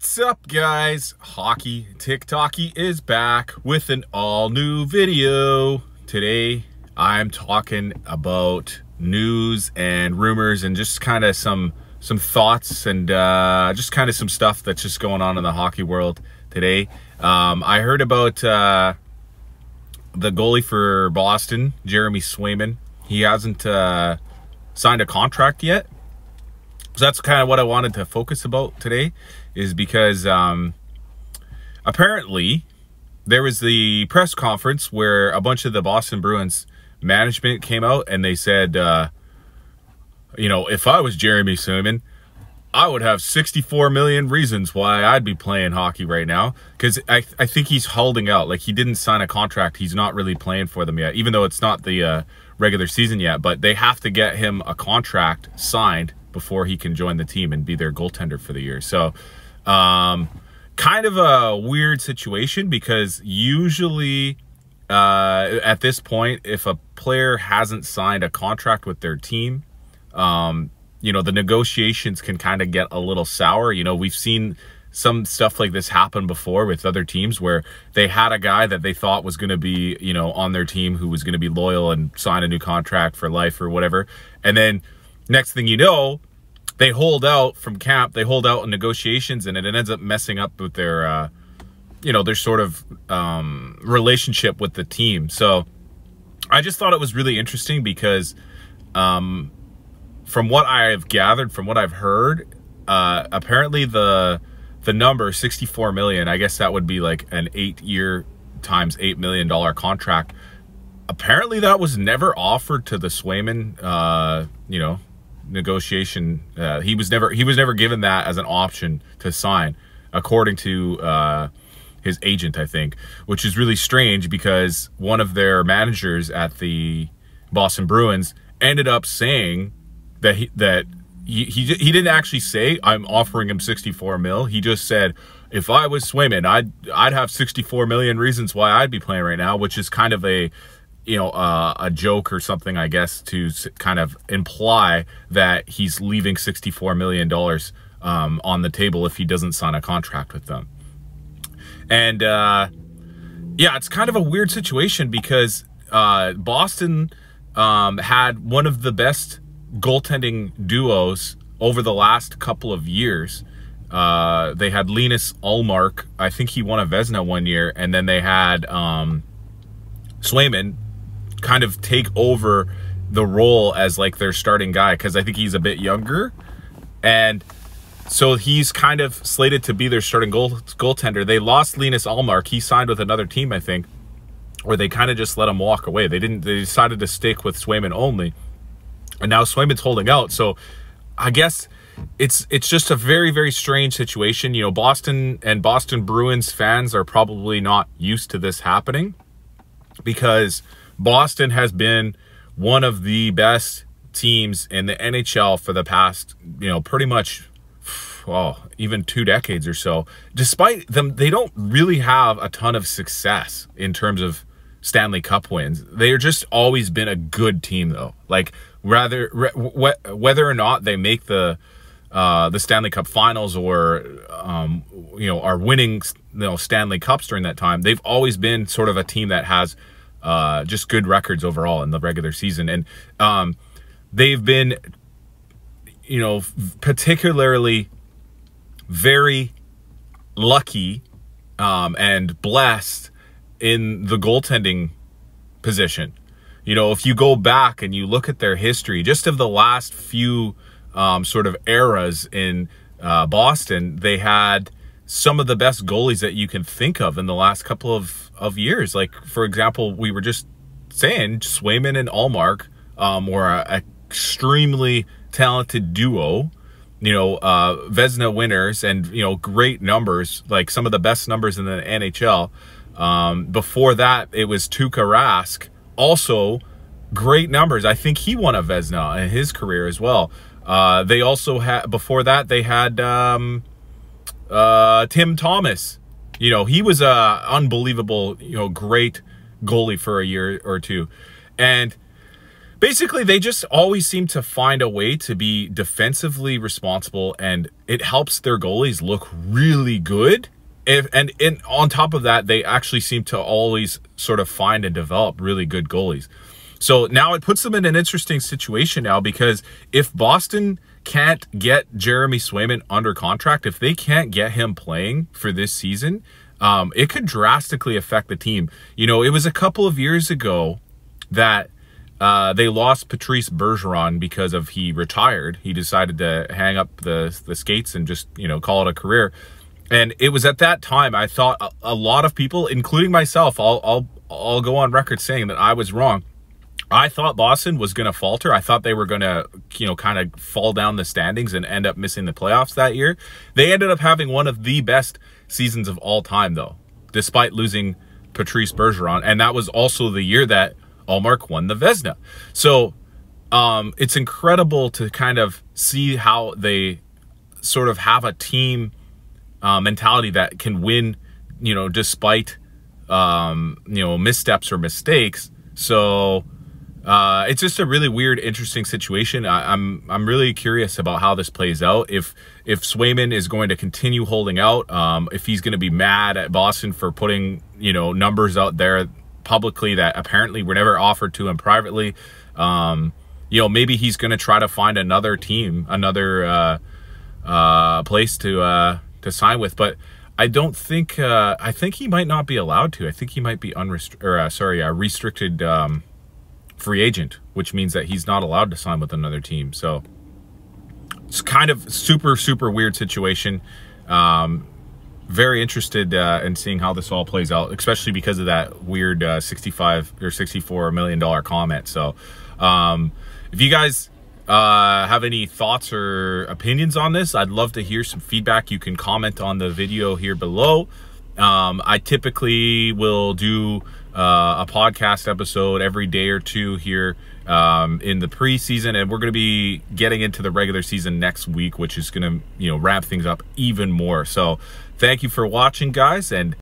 What's up, guys? HockeyTikTockey is back with an all-new video. Today, I'm talking about news and rumors and just kind of some thoughts and just kind of some stuff that's just going on in the hockey world today. I heard about the goalie for Boston, Jeremy Swayman. He hasn't signed a contract yet. So that's kind of what I wanted to focus about today, is because apparently there was the press conference where a bunch of the Boston Bruins management came out and they said, you know, if I was Jeremy Swayman, I would have 64 million reasons why I'd be playing hockey right now. Because I think he's holding out. Like, he didn't sign a contract. He's not really playing for them yet, even though it's not the regular season yet. But they have to get him a contract signed before he can join the team and be their goaltender for the year. So kind of a weird situation, because usually at this point, if a player hasn't signed a contract with their team, you know, the negotiations can kind of get a little sour. You know, we've seen some stuff like this happen before with other teams where they had a guy that they thought was going to be, you know, on their team who was going to be loyal and sign a new contract for life or whatever. And then next thing you know, they hold out from camp, they hold out in negotiations, and it ends up messing up with their, you know, their sort of relationship with the team. So I just thought it was really interesting because from what I've gathered, from what I've heard, apparently the number 64 million, I guess that would be like an 8-year times $8 million contract. Apparently that was never offered to the Swayman, you know, negotiation. He was never given that as an option to sign, according to his agent, I think, which is really strange, because one of their managers at the Boston Bruins ended up saying that he didn't actually say, I'm offering him 64 mil. He just said, if I was Swayman, I'd have 64 million reasons why I'd be playing right now, which is kind of a, you know, a joke or something, I guess, to kind of imply that he's leaving $64 million on the table if he doesn't sign a contract with them. And yeah, it's kind of a weird situation, because Boston had one of the best goaltending duos over the last couple of years. They had Linus Ullmark. I think he won a Vezina one year, and then they had Swayman kind of take over the role as like their starting guy, because I think he's a bit younger, and so he's kind of slated to be their starting goaltender. They lost Linus Ullmark. He signed with another team, I think, or they kind of just let him walk away. They decided to stick with Swayman only, and now Swayman's holding out. So I guess it's just a very, very strange situation. You know, Boston and Boston Bruins fans are probably not used to this happening, because Boston has been one of the best teams in the NHL for the past, you know, pretty much, well, even 2 decades or so. Despite them, they don't really have a ton of success in terms of Stanley Cup wins. They're just always been a good team, though. Like, whether or not they make the Stanley Cup Finals or you know, are winning, you know, Stanley Cups during that time, they've always been sort of a team that has just good records overall in the regular season. And they've been, you know, particularly very lucky and blessed in the goaltending position. You know, if you go back and you look at their history, just of the last few sort of eras in Boston, they had some of the best goalies that you can think of in the last couple of years. Like, for example, we were just saying Swayman and Ullmark were an extremely talented duo, you know, Vezina winners, and, you know, great numbers, like some of the best numbers in the NHL. Before that, it was Tuukka Rask, also great numbers. I think he won a Vezina in his career as well. They also had, before that, they had Tim Thomas. You know, he was a unbelievable, you know, great goalie for a year or two. And basically, they just always seem to find a way to be defensively responsible and it helps their goalies look really good. And on top of that, they actually seem to always sort of find and develop really good goalies. So now it puts them in an interesting situation now, because if Boston can't get Jeremy Swayman under contract, if they can't get him playing for this season, it could drastically affect the team. You know, it was a couple of years ago that they lost Patrice Bergeron because he retired. He decided to hang up the skates and just, you know, call it a career. And it was at that time I thought a lot of people, including myself, I'll go on record saying that I was wrong. I thought Boston was going to falter. I thought they were going to, you know, kind of fall down the standings and end up missing the playoffs that year. They ended up having one of the best seasons of all time, though, despite losing Patrice Bergeron. And that was also the year that Ullmark won the Vezina. So it's incredible to kind of see how they sort of have a team mentality that can win, you know, despite, you know, missteps or mistakes. So it's just a really weird, interesting situation. I'm really curious about how this plays out. If Swayman is going to continue holding out, if he's going to be mad at Boston for putting, you know, numbers out there publicly that apparently were never offered to him privately. You know, maybe he's going to try to find another team, another place to sign with. But I don't think I think he might not be allowed to. I think he might be restricted free agent, which means that he's not allowed to sign with another team. So it's kind of super weird situation. Very interested in seeing how this all plays out, especially because of that weird $65 or $64 million comment. So if you guys have any thoughts or opinions on this, I'd love to hear some feedback. You can comment on the video here below. I typically will do a podcast episode every day or two here in the preseason, and we're going to be getting into the regular season next week, which is going to, you know, ramp things up even more. So thank you for watching, guys, and